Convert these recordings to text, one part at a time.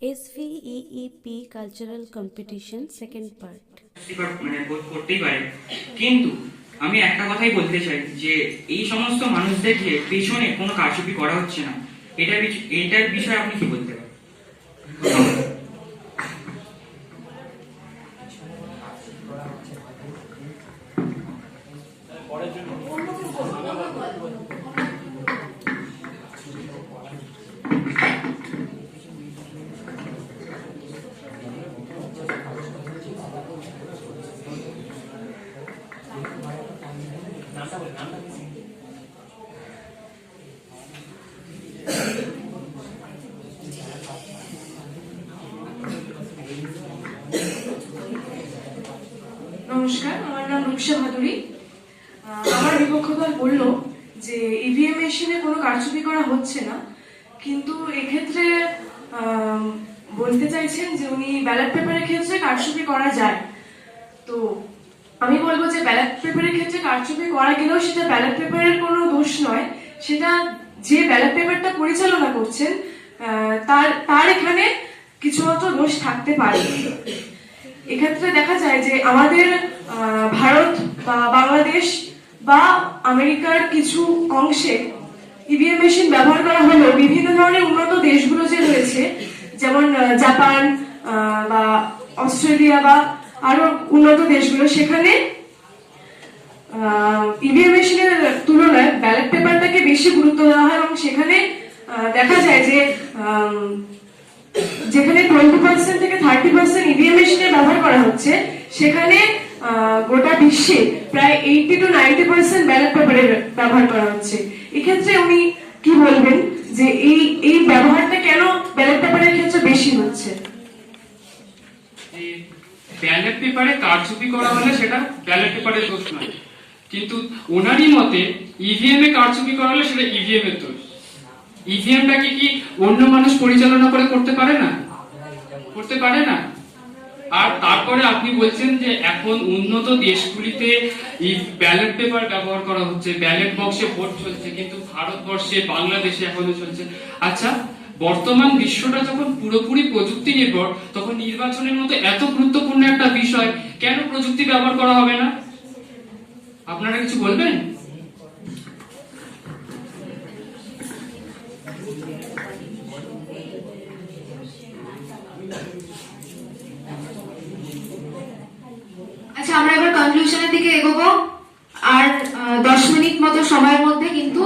SVEEP cultural competition second part. মানে বোধ করতেই পারে, কিন্তু আমি একটা কথাই বলতে চাই যে এই সমস্ত মানুষদেরকে পেছনে কোনো কারচুপি করা হচ্ছে না, এটার বিষয়ে আপনি কি বলতে পারেন? নমস্কার, আমার নাম রূপসা ভাদুরী। আমার বিপক্ষ দল বলল যে ইভিএম মেশিনে কোনো কারচুপি করা হচ্ছে না, কিন্তু এক্ষেত্রে বলতে চাইছেন যে উনি ব্যালট পেপারের ক্ষেত্রে কারচুপি করা যায়। তো আমি বলবো যে ব্যালট পেপারের ক্ষেত্রে কারচুপি করা গেলেও সেটা ব্যালট পেপারের কোনো দোষ নয়, সেটা যে ব্যালট পেপারটা পরিচালনা করছেন তার এখানে কিছুমাত্র দোষ থাকতে পারে। এক্ষেত্রে দেখা যায় যে আমাদের ভারত বা বাংলাদেশ বা আমেরিকার কিছু অংশে ইভিএম মেশিন ব্যবহার করা হলেও বিভিন্ন ধরনের উন্নত দেশগুলো যে রয়েছে, যেমন জাপান বা অস্ট্রেলিয়া বা আরো উন্নত দেশগুলো, সেখানে ইভিএম মেশিনের তুলনায় ব্যালট পেপারটাকে বেশি গুরুত্ব দেওয়া হয় এবং সেখানে দেখা যায় যে যেখানে 20% থেকে 30% ইভিএম মেশিনে ব্যবহার করা হচ্ছে, সেখানে গোটা বিশ্বে প্রায় 80 to 90% ব্যালট পেপারের ব্যবহার করা হচ্ছে। এক্ষেত্রে উনি কি বলবেন যে এই ব্যবহারটা কেন ব্যালট পেপারের ক্ষেত্রে বেশি হচ্ছে? ব্যালট পেপারে কারচুপি করা হলে সেটা ব্যালট পেপারের দোষ নয়, কিন্তু ওনারই মতে ইভিএম এ কারচুপি করা হলে সেটা ইভিএম এর দোষ। ইভিএমটাকে কি অন্য মানুষ পরিচালনা করে করতে পারে না? করতে পারে না। আর তারপরে আপনি বলছেন যে এখন উন্নত দেশগুলিতে ব্যালট পেপার ব্যবহার করা হচ্ছে, ব্যালট বক্সে ভোট চলছে, কিন্তু ভারতবর্ষে বাংলাদেশে এখনো চলছে। আচ্ছা, বর্তমান বিশ্বটা যখন পুরোপুরি প্রযুক্তি নির্ভর, তখন নির্বাচনের মতো এত গুরুত্বপূর্ণ একটা বিষয় কেন প্রযুক্তি ব্যবহার করা হবে না? আপনারা কিছু বলবেন? আচ্ছা, আমরা এবার কনক্লুশনের দিকে এগোবো। আর 10 মিনিট মতো সময়ের মধ্যে কিন্তু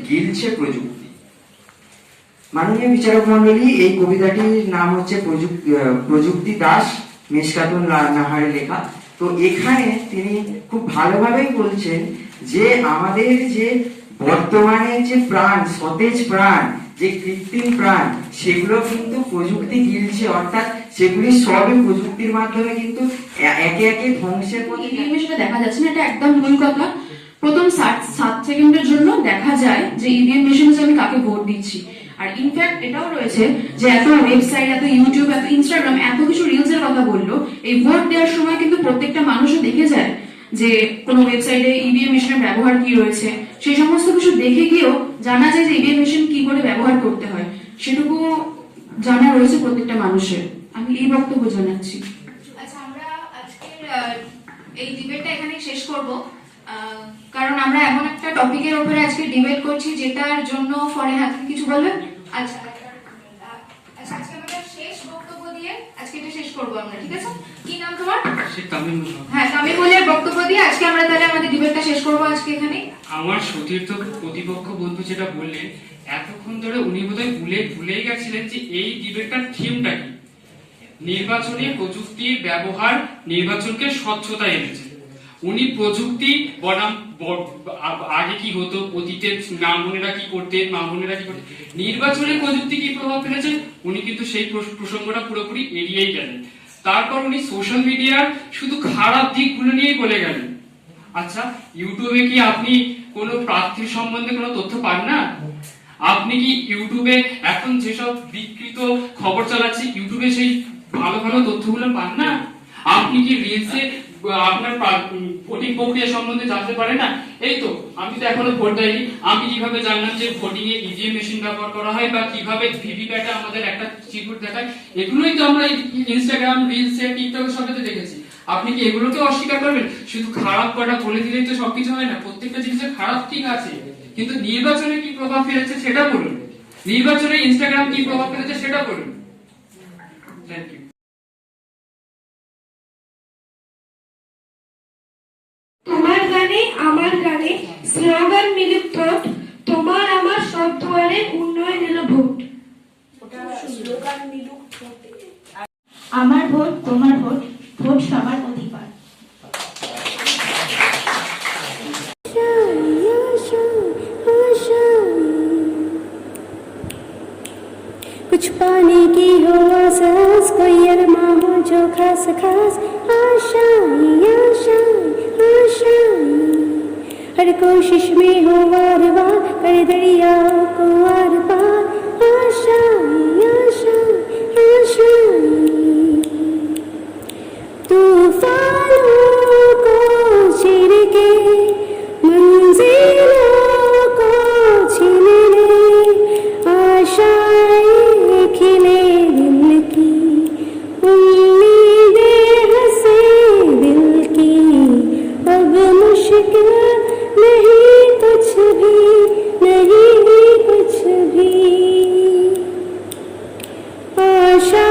গিলছে প্রযুক্তি। মাননীয় বিচারক মন্ডলী, এই কবিতাটির নাম হচ্ছে প্রযুক্তি দাস, মেশকাতুন নাহারের লেখা। তো এখানে তিনি খুব ভালোভাবেই বলছেন যে আমাদের যে বর্তমানে যে প্রাণ, সতেজ প্রাণ, যে কৃত্রিম প্রাণ, সেগুলো কিন্তু প্রযুক্তি গিলছে, অর্থাৎ সেগুলি সবই প্রযুক্তির মাধ্যমে কিন্তু একে একে ধ্বংসের পথে। সেটা দেখা যাচ্ছে না, এটা একদম ভুল কথা। প্রথম 7 সেকেন্ডের জন্য দেখা যায় যে ইভিএম মেশিনে আমি কাকে ভোট দিচ্ছি। আর ইনফ্যাক্ট এটাও রয়েছে যে এত ওয়েবসাইট, এত ইউটিউব, এত ইনস্টাগ্রাম, এত কিছু রিলস এর কথা বললো, এই ভোট দেওয়ার সময় কিন্তু প্রত্যেকটা মানুষও দেখে যায় যে কোন ওয়েবসাইটে ইভিএম মেশিনের ব্যবহার কি রয়েছে। সেই সমস্ত কিছু দেখে গিয়েও জানা যায় যে ইভিএম মেশিন কি করে ব্যবহার করতে হয়, সেটুকু জানা রয়েছে প্রত্যেকটা মানুষের। আমি এই বক্তব্য জানাচ্ছি। আচ্ছা, আমরা আজকের এই ডিবেটটা এখানে শেষ করব, কারণ আমরা এমন একটা টপিকের উপরে আজকে ডিবেট করছি যেটার জন্য ফরে হাতে কিছু বলবেন। আচ্ছা আচ্ছা, আজকে আমরা শেষ বক্তব্য দিয়ে আজকে এটা শেষ করব আমরা, ঠিক আছে? কি নাম তোমার? হ্যাঁ, তামিম বলের বক্তব্য দিয়ে আজকে আমরা তাহলে আমাদের ডিবেটটা শেষ করব আজকে এখানে। আমার সতীর্থ প্রতিপক্ষ বন্ধু যেটা বললেন, এতক্ষণ ধরে উনি বোধহয় ভুলেই গেছিলেন যে এই ডিবেটটার থিমটা কি। নির্বাচনে প্রযুক্তির ব্যবহার নির্বাচনকে স্বচ্ছতা এনেছে। উনি প্রযুক্তি বনাম আগে কি হতো, অতীতে মা বোনেরা কি করতেন, নির্বাচনে প্রযুক্তি কি প্রভাব ফেলেছে, উনি কিন্তু সেই প্রসঙ্গটা পুরোপুরি এড়িয়েই গেলেন। তারপর উনি সোশ্যাল মিডিয়ার শুধু খারাপ দিকগুলো নিয়েই বলে গেলেন। আচ্ছা, ইউটিউবে কি আপনি কোনো প্রার্থীর সম্বন্ধে কোনো তথ্য পান না? আপনি কি ইউটিউবে এখন যেসব বিকৃত খবর চালাচ্ছে, ইউটিউবে সেই ভালো ভালো তথ্যগুলো পান না? আপনি কি রিলসে আপনার ভোটিং প্রক্রিয়া সম্বন্ধে জানতে পারে না? এই তো, আমি তো এখনো ভোট দেয়নি, আমি কিভাবে জানলাম যে ভোটিং এ ইভিএম মেশিন ব্যবহার করা হয় বা কিভাবে ভিভিপ্যাটে আমাদের একটা চিরকুট দেখায়? এগুলোই তো আমরা ইনস্টাগ্রাম, রিলসে, টিকটকে সবটাতে দেখেছি। আপনি কি এগুলোকে অস্বীকার করবেন? শুধু খারাপ কটা বলে দিলেই তো সবকিছু হয় না। প্রত্যেকটা জিনিসের খারাপ ঠিক আছে, কিন্তু নির্বাচনে কি প্রভাব ফেলেছে সেটা বলুন। নির্বাচনে ইনস্টাগ্রাম কি প্রভাব ফেলেছে সেটা বলুন। Thank you. তোমার গানে আমার গানে স্লোগান মিলুক ঠোঁট, তোমার আমার সব দুয়ারে উন্নয়ন এলো ভোট। আমার ভোট তোমার ভোট, ভোট সবার অধিকার। कुछ पाने की हो आसास, कोई अरमा हो जो खास खास, आशाएं आशाएं आशाएं, हर कोशिश में हो वार वार, कर दरियाओं को आर पार, आशाएं आशाएं आशाएं, तूफानों को चीर के मंजिलों को छीन ले, आशाएं खिले दिल की, उम्मीदें हंसे दिल की, अब मुश्किल नहीं कुछ भी, नहीं कुछ भी, आशा